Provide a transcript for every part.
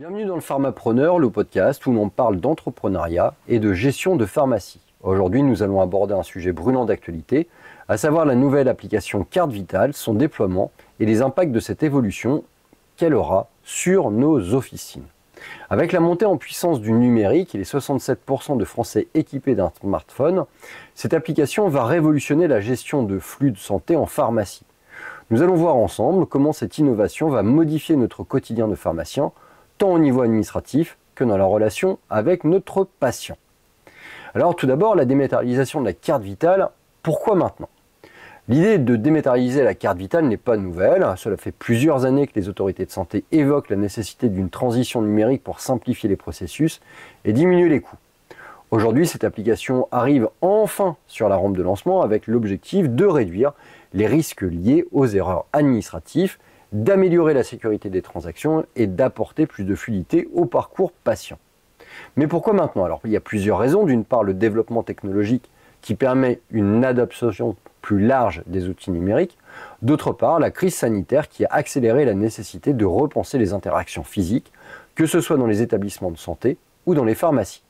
Bienvenue dans le Pharmapreneur, le podcast où l'on parle d'entrepreneuriat et de gestion de pharmacie. Aujourd'hui, nous allons aborder un sujet brûlant d'actualité, à savoir la nouvelle application Carte Vitale, son déploiement et les impacts de cette évolution qu'elle aura sur nos officines. Avec la montée en puissance du numérique et les 67% de Français équipés d'un smartphone, cette application va révolutionner la gestion de flux de santé en pharmacie. Nous allons voir ensemble comment cette innovation va modifier notre quotidien de pharmacien, tant au niveau administratif que dans la relation avec notre patient. Alors tout d'abord, la dématérialisation de la carte vitale, pourquoi maintenant ? L'idée de dématérialiser la carte vitale n'est pas nouvelle, cela fait plusieurs années que les autorités de santé évoquent la nécessité d'une transition numérique pour simplifier les processus et diminuer les coûts. Aujourd'hui, cette application arrive enfin sur la rampe de lancement avec l'objectif de réduire les risques liés aux erreurs administratives, d'améliorer la sécurité des transactions et d'apporter plus de fluidité au parcours patient. Mais pourquoi maintenant ? Alors, il y a plusieurs raisons. D'une part, le développement technologique qui permet une adoption plus large des outils numériques. D'autre part, la crise sanitaire qui a accéléré la nécessité de repenser les interactions physiques, que ce soit dans les établissements de santé ou dans les pharmacies.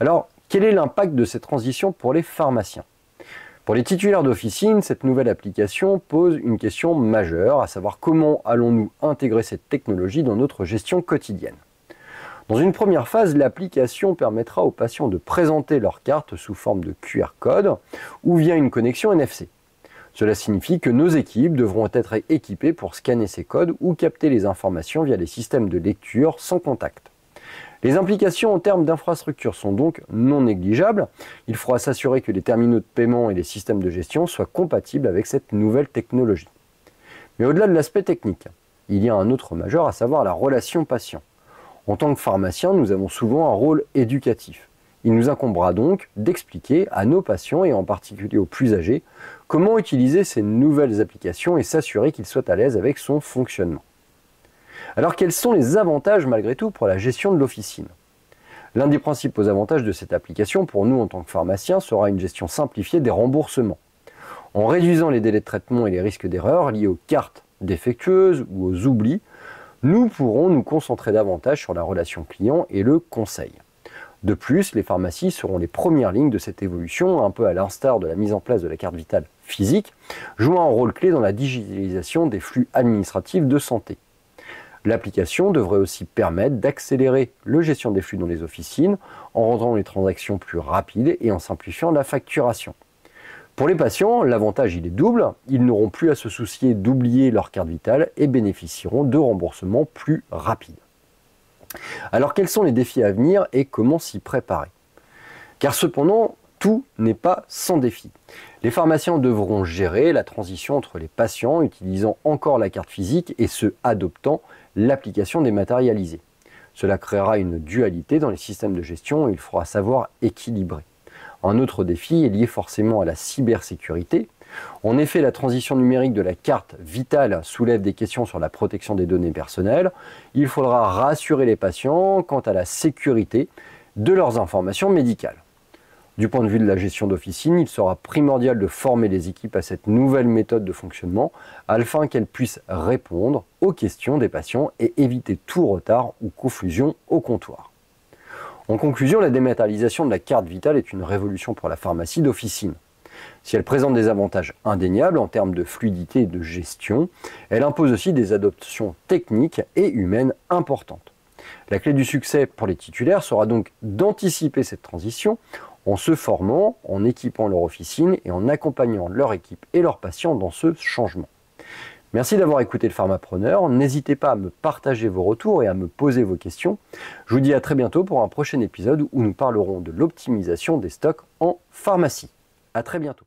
Alors, quel est l'impact de cette transition pour les pharmaciens ? Pour les titulaires d'officine, cette nouvelle application pose une question majeure, à savoir comment allons-nous intégrer cette technologie dans notre gestion quotidienne. Dans une première phase, l'application permettra aux patients de présenter leur carte sous forme de QR code ou via une connexion NFC. Cela signifie que nos équipes devront être équipées pour scanner ces codes ou capter les informations via les systèmes de lecture sans contact. Les implications en termes d'infrastructure sont donc non négligeables. Il faudra s'assurer que les terminaux de paiement et les systèmes de gestion soient compatibles avec cette nouvelle technologie. Mais au-delà de l'aspect technique, il y a un autre majeur, à savoir la relation patient. En tant que pharmacien, nous avons souvent un rôle éducatif. Il nous incombera donc d'expliquer à nos patients, et en particulier aux plus âgés, comment utiliser ces nouvelles applications et s'assurer qu'ils soient à l'aise avec son fonctionnement. Alors quels sont les avantages malgré tout pour la gestion de l'officine ? L'un des principaux avantages de cette application pour nous en tant que pharmaciens sera une gestion simplifiée des remboursements. En réduisant les délais de traitement et les risques d'erreur liés aux cartes défectueuses ou aux oublis, nous pourrons nous concentrer davantage sur la relation client et le conseil. De plus, les pharmacies seront les premières lignes de cette évolution, un peu à l'instar de la mise en place de la carte vitale physique, jouant un rôle clé dans la digitalisation des flux administratifs de santé. L'application devrait aussi permettre d'accélérer la gestion des flux dans les officines en rendant les transactions plus rapides et en simplifiant la facturation. Pour les patients, l'avantage il est double, ils n'auront plus à se soucier d'oublier leur carte vitale et bénéficieront de remboursements plus rapides. Alors quels sont les défis à venir et comment s'y préparer ? Car cependant, tout n'est pas sans défi. Les pharmaciens devront gérer la transition entre les patients utilisant encore la carte physique et ceux adoptant l'application dématérialisée. Cela créera une dualité dans les systèmes de gestion et il faudra savoir équilibrer. Un autre défi est lié forcément à la cybersécurité. En effet, la transition numérique de la carte vitale soulève des questions sur la protection des données personnelles. Il faudra rassurer les patients quant à la sécurité de leurs informations médicales. Du point de vue de la gestion d'officine, il sera primordial de former les équipes à cette nouvelle méthode de fonctionnement afin qu'elles puissent répondre aux questions des patients et éviter tout retard ou confusion au comptoir. En conclusion, la dématérialisation de la carte vitale est une révolution pour la pharmacie d'officine. Si elle présente des avantages indéniables en termes de fluidité et de gestion, elle impose aussi des adoptions techniques et humaines importantes. La clé du succès pour les titulaires sera donc d'anticiper cette transition en se formant, en équipant leur officine et en accompagnant leur équipe et leurs patients dans ce changement. Merci d'avoir écouté le Pharmapreneur. N'hésitez pas à me partager vos retours et à me poser vos questions. Je vous dis à très bientôt pour un prochain épisode où nous parlerons de l'optimisation des stocks en pharmacie. À très bientôt.